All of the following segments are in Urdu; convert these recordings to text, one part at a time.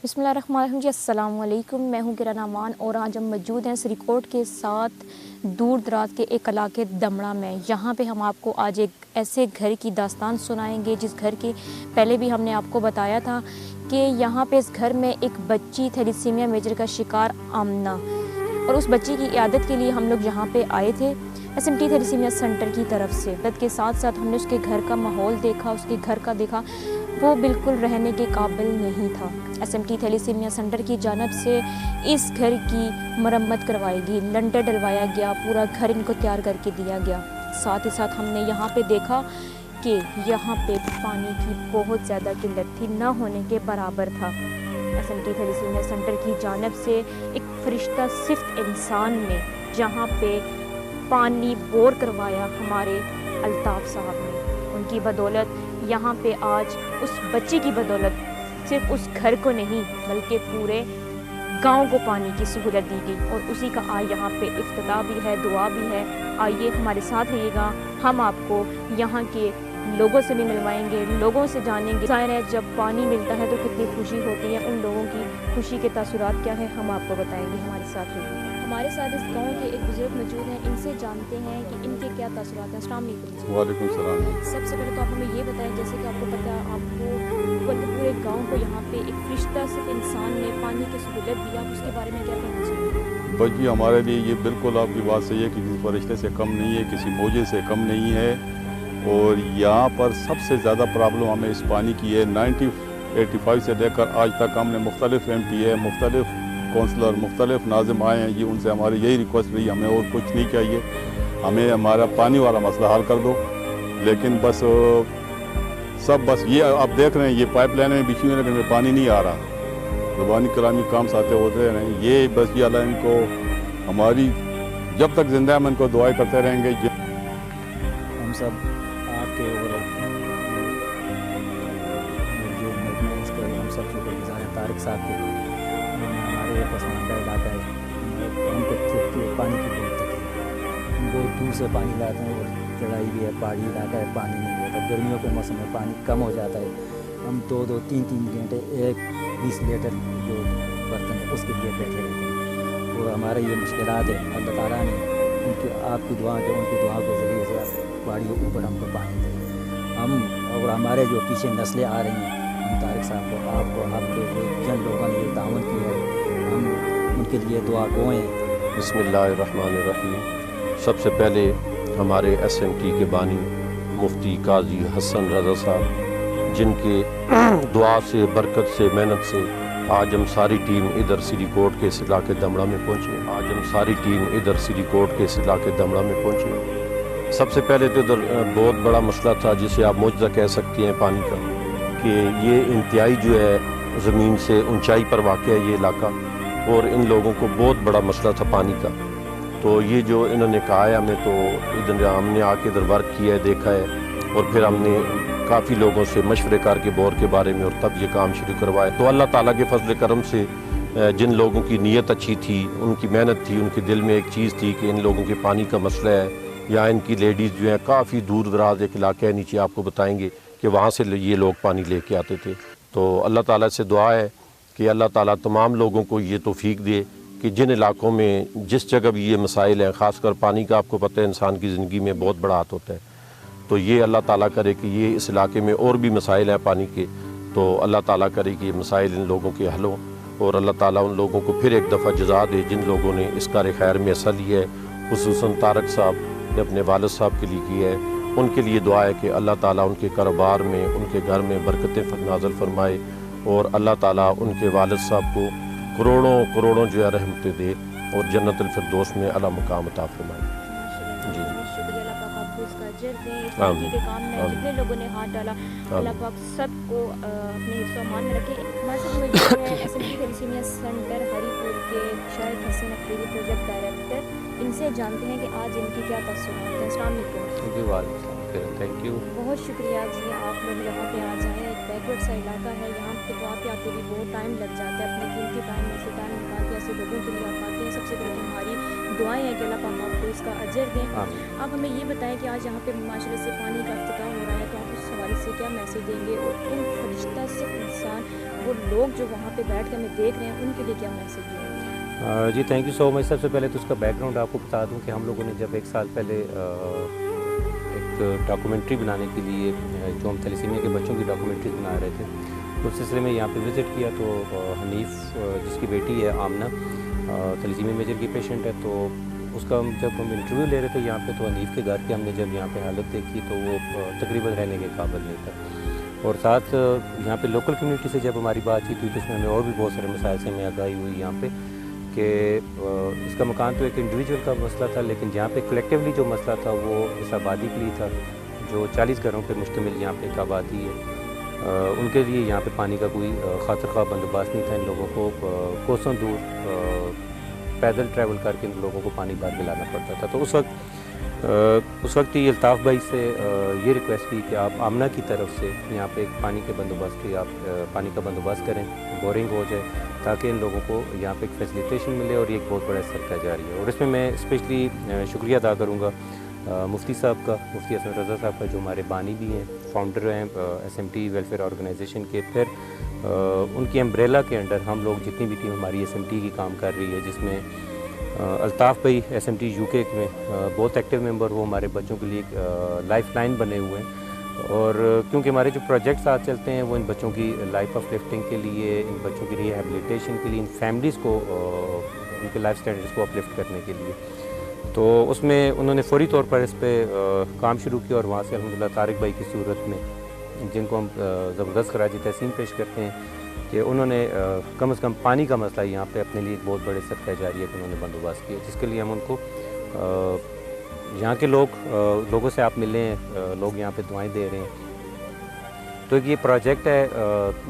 بسم اللہ الرحمن الرحیم جی، السلام علیکم۔ میں ہوں کرن امان اور آج ہم موجود ہیں سریکوٹ کے ساتھ دور دراز کے ایک علاقے دمڑا میں۔ یہاں پہ ہم آپ کو آج ایک ایسے گھر کی داستان سنائیں گے جس گھر کی پہلے بھی ہم نے آپ کو بتایا تھا کہ یہاں پہ اس گھر میں ایک بچی تھیلیسیمیا میجر کا شکار آمنہ، اور اس بچی کی عیادت کے لیے ہم لوگ یہاں پہ آئے تھے SMT تھیلیسیمیا سینٹر کی طرف سے۔ عیادت کے ساتھ ساتھ ہم نے اس کے گھر کا ماحول دیکھا، اس کے گھر کا دیکھا، وہ بالکل رہنے کے قابل نہیں تھا۔ SMT تھیلیسیمیا سینٹر کی جانب سے اس گھر کی مرمت کروائی گئی، لنٹر ڈلوایا گیا، پورا گھر ان کو تیار کر کے دیا گیا۔ ساتھ ہی ساتھ ہم نے یہاں پہ دیکھا کہ یہاں پہ پانی کی بہت زیادہ قلت تھی، نہ ہونے کے برابر تھا۔ SMT تھیلیسیمیا سینٹر کی جانب سے ایک فرشتہ صفت انسان نے جہاں پہ پانی بور کروایا ہمارے الطاف صاحب نے، ان کی بدولت یہاں پہ آج اس بچی کی بدولت صرف اس گھر کو نہیں بلکہ پورے گاؤں کو پانی کی سہولت دی گئی، اور اسی کا آج یہاں پہ افتتاح بھی ہے، دعا بھی ہے۔ آئیے ہمارے ساتھ رہیے گا، ہم آپ کو یہاں کے لوگوں سے بھی ملوائیں گے، لوگوں سے جانیں گے ظاہر ہے جب پانی ملتا ہے تو کتنی خوشی ہوتی ہے، ان لوگوں کی خوشی کے تاثرات کیا ہے ہم آپ کو بتائیں گے۔ ہمارے ساتھ رہیے۔ ہمارے ساتھ اس گاؤں کے ایک بزرگ موجود ہیں، ان سے جانتے ہیں کہ ان کے کیا تاثرات ہیں۔ السلام علیکم۔ وعلیکم السلام۔ سب سے پہلے تو آپ ہمیں یہ بتائیں، جیسے کہ آپ کو پتہ ہے آپ کو پورے گاؤں کو یہاں پہ ایک فرشتہ صرف انسان نے پانی کی سہولت دی، آپ اس کے بارے میں کیا کہنا چاہیں گے؟ بس جی ہمارے لیے یہ بالکل آپ کی بات صحیح ہے کہ کسی فرشتے سے کم نہیں ہے، کسی موجے سے کم نہیں ہے، اور یہاں پر سب سے زیادہ پرابلم ہمیں اس پانی کی ہے۔ 1985 سے لے کر آج تک ہم نے مختلف MPA، مختلف کونسلر، مختلف ناظم آئے ہیں، یہ ان سے ہماری یہی ریکویسٹ رہی، ہمیں اور کچھ نہیں چاہیے، ہمیں ہمارا پانی والا مسئلہ حل کر دو۔ لیکن بس یہ آپ دیکھ رہے ہیں یہ پائپ لائنیں بچھی ہوئی ہیں لیکن پانی نہیں آ رہا، زبانی کلامی کام ساتھ ہوتے رہیں، یہ بس یہ اللہ ان کو ہماری جب تک زندہ ہے ہم ان کو دعائیں کرتے رہیں گے۔ ہم سب آپ کے اور جو اس کے ہم سب شکر گزار ہیں طارق صاحب کے، ہمارے یہ پسماندہ علاقہ ہے، ہم کو پانی کی بہت تکلیف ہے، ہم بہت دور سے پانی لاتے ہیں، اور چڑھائی بھی ہے، پہاڑی علاقہ ہے، پانی نہیں ہوتا، گرمیوں کے موسم میں پانی کم ہو جاتا ہے، ہم 2-2 3-3 گھنٹے ایک 20 لیٹر جو برتن ہے اس کے لیے بیٹھے رہتے ہیں، اور ہمارے یہ مشکلات ہے اللہ تعالیٰ نے ان کی آپ کی دعا جو ان کی دعا کے ذریعے سے آپ پہاڑیوں اوپر ہم کو پانی دیں، ہم اور ہمارے جو پیچھے نسلیں آ رہی ہیں، ہم طارق صاحب کو آپ کے جن لوگوں نے یہ تعاون کیا ہے، ہم ان کے لیے دعا گوئیں۔ بسم اللہ الرحمن الرحیم۔ سب سے پہلے ہمارے SMT کے بانی مفتی قاضی حسن رضا صاحب، جن کے دعا سے، برکت سے، محنت سے آج ہم ساری ٹیم ادھر سریکوٹ کے اس علاقے دمڑا میں پہنچے۔ سب سے پہلے تو ادھر بہت بڑا مسئلہ تھا جسے آپ معجزہ کہہ سکتے ہیں پانی کا، کہ یہ انتہائی جو ہے زمین سے اونچائی پر واقع ہے یہ علاقہ، اور ان لوگوں کو بہت بڑا مسئلہ تھا پانی کا۔ تو یہ جو انہوں نے کہا ہے ہمیں، تو ادھر ہم نے آ کے ادھر ورک کیا ہے، دیکھا ہے، اور پھر ہم نے کافی لوگوں سے مشورے کر کے بور کے بارے میں، اور تب یہ کام شروع کروایا۔ تو اللہ تعالیٰ کے فضل کرم سے جن لوگوں کی نیت اچھی تھی، ان کی محنت تھی، ان کے دل میں ایک چیز تھی کہ ان لوگوں کے پانی کا مسئلہ ہے، یا ان کی لیڈیز جو ہیں کافی دور دراز ایک علاقہ ہے، نیچے آپ کو بتائیں گے کہ وہاں سے یہ لوگ پانی لے کے آتے تھے۔ تو اللہ تعالیٰ سے دعا ہے کہ اللہ تعالیٰ تمام لوگوں کو یہ توفیق دے کہ جن علاقوں میں جس جگہ بھی یہ مسائل ہیں، خاص کر پانی کا آپ کو پتہ ہے انسان کی زندگی میں بہت بڑا ہاتھ ہوتا ہے، تو یہ اللہ تعالیٰ کرے کہ یہ اس علاقے میں اور بھی مسائل ہیں پانی کے، تو اللہ تعالیٰ کرے کہ یہ مسائل ان لوگوں کے حل ہوں، اور اللہ تعالیٰ ان لوگوں کو پھر ایک دفعہ جزا دے جن لوگوں نے اس کار خیر میں حصہ لیا ہے، خصوصاً طارق صاحب نے اپنے والد صاحب کے لیے کیا ہے۔ ان کے لیے دعا ہے کہ اللہ تعالیٰ ان کے کاروبار میں، ان کے گھر میں برکتیں نازل فرمائے، اور اللہ تعالیٰ ان کے والد صاحب کو کروڑوں کروڑوں جو ہے رحمتیں دے، اور جنت الفردوس میں اعلیٰ مقام عطا فرمائے۔ جی شکریہ، اللہ پاک آپ کو اس کا اجر دیں، اس نیکی کے کام میں جتنے لوگوں نے ہاتھ ڈالا اللہ پاک سب کو اپنے حفظ و امان میں رکھے۔ ہمارے ساتھ موجود ہے SMT تھیلیسیمیا سینٹر ہری پور کے شاہد حسین افریدی پروجیکٹ ڈائریکٹر، ان سے جانتے ہیں کہ آج ان کی کیا تاثرات ہیں۔ السلام علیکم۔ جی وعلیکم السلام، تھینک یو۔ بہت شکریہ جی، آپ لوگ یہاں پہ آ جائیں، ایک بیکورڈ سا علاقہ ہے، یہاں پہ تو آپ آتے بھی بہت ٹائم لگ جاتا ہے، اپنے قیمتی ٹائم میں سے ٹائم نکال کے ایسے لوگوں کے لیے آپ آتے ہیں۔ سب سے پہلے ہماری دعائیں ہیں کہ اللہ پاک آپ کو اس کا اجر دیں۔ آپ ہمیں یہ بتائیں کہ آج یہاں پہ معاشرے سے پانی کا افتتاح ہو رہا ہے، تو آپ اس حوالے سے کیا میسیج دیں گے اور ان فرشتہ سے انسان وہ لوگ جو وہاں پہ بیٹھ کے ہمیں دیکھ رہے ہیں ان کے لیے کیا میسیج دیں گے؟ جی تھینک یو سو مچ. سب سے پہلے تو اس کا بیک گراؤنڈ آپ کو بتا دوں کہ ہم لوگوں نے جب 1 سال پہلے ایک ڈاکومنٹری بنانے کے لیے جو ہم تھیلیسیمیا کے بچوں کی ڈاکومنٹریز بنا رہے تھے اس سلسلے میں یہاں پہ وزٹ کیا تو حنیف جس کی بیٹی ہے آمنہ تھیلیسیمیا میجر کی پیشنٹ ہے تو اس کا جب ہم انٹرویو لے رہے تھے یہاں پہ تو حنیف کے گھر کے ہم نے جب یہاں پہ حالت دیکھی تو وہ تقریباً رہنے کے قابل نہیں تھا اور ساتھ یہاں پہ لوکل کمیونٹی سے جب ہماری بات چیت ہوئی تو اس میں ہمیں اور بھی بہت سارے مسائل سے ہمیں آگاہی ہوئی یہاں پہ کہ اس کا مکان تو ایک انڈیویجول کا مسئلہ تھا لیکن جہاں پہ کلیکٹیولی جو مسئلہ تھا وہ اس آبادی کے لیے تھا جو 40 گھروں پہ مشتمل یہاں پہ ایک آبادی ہے ان کے لیے یہاں پہ پانی کا کوئی خاطر خواہ بندوبست نہیں تھا. ان لوگوں کو کوسوں دور پیدل ٹریول کر کے ان لوگوں کو پانی بھر کے لانا پڑتا تھا. تو اس وقت ہی الطاف بھائی سے یہ ریکویسٹ کی کہ آپ آمنہ کی طرف سے یہاں پہ ایک پانی کے بندوبست کی آپ پانی کا بندوبست کریں بورنگ ہو جائے تاکہ ان لوگوں کو یہاں پہ ایک فیسیلیٹیشن ملے اور یہ ایک بہت بڑا صدقہ جاری ہے. اور اس میں اسپیشلی شکریہ ادا کروں گا مفتی صاحب کا, مفتی حسن رضا صاحب کا جو ہمارے بانی بھی ہیں, فاؤنڈر ہیں SMT ویلفیئر آرگنائزیشن کے. پھر ان کی امبریلا کے انڈر ہم لوگ جتنی بھی ٹیم ہماری SMT کی کام کر رہی ہے جس میں الطاف بھائی SMT UK میں بہت ایکٹیو ممبر, وہ ہمارے بچوں کے لیے ایک لائف لائن بنے ہوئے ہیں. اور کیونکہ ہمارے جو پروجیکٹس آج چلتے ہیں وہ ان بچوں کی لائف آف لفٹنگ کے لیے, ان بچوں کی ریہیبلیٹیشن کے لیے, ان فیملیز کو ان کے لائف سٹینڈرڈس کو اپلفٹ کرنے کے لیے. تو اس میں انہوں نے فوری طور پر اس پہ کام شروع کیا اور وہاں سے الحمدللہ طارق بھائی کی صورت میں جن کو ہم زبردست خراج تحسین پیش کرتے ہیں کہ انہوں نے کم از کم پانی کا مسئلہ یہاں پہ اپنے لیے ایک بہت بڑے صدقہ جاریہ کہ انہوں نے بندوبست کیا, جس کے لیے ہم ان کو یہاں کے لوگوں سے آپ ملے ہیں, لوگ یہاں پہ دعائیں دے رہے ہیں. تو یہ پروجیکٹ ہے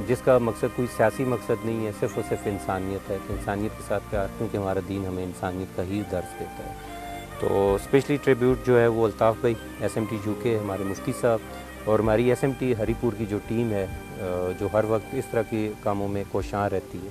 جس کا مقصد کوئی سیاسی مقصد نہیں ہے, صرف اور صرف انسانیت ہے کہ انسانیت کے ساتھ پیار, کیونکہ ہمارا دین ہمیں انسانیت کا ہی درس دیتا ہے. تو اسپیشلی ٹریبیوٹ جو ہے وہ الطاف بھائی SMT UK ہمارے مفتی صاحب اور ہماری SMT ہری پور کی جو ٹیم ہے جو ہر وقت اس طرح کے کاموں میں کوشاں رہتی ہے.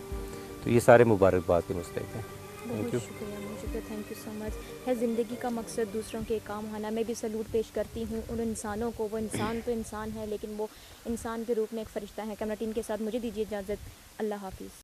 تو یہ سارے مبارکباد کے مستحق ہیں. Thank you. شکریہ, تھینک یو سو مچ. ہے زندگی کا مقصد دوسروں کے کام آنا. میں بھی سلوٹ پیش کرتی ہوں ان انسانوں کو. وہ انسان تو انسان ہے لیکن وہ انسان کے روپ میں ایک فرشتہ ہے. کیمرہ ٹیم کے ساتھ مجھے دیجیے اجازت. اللہ حافظ.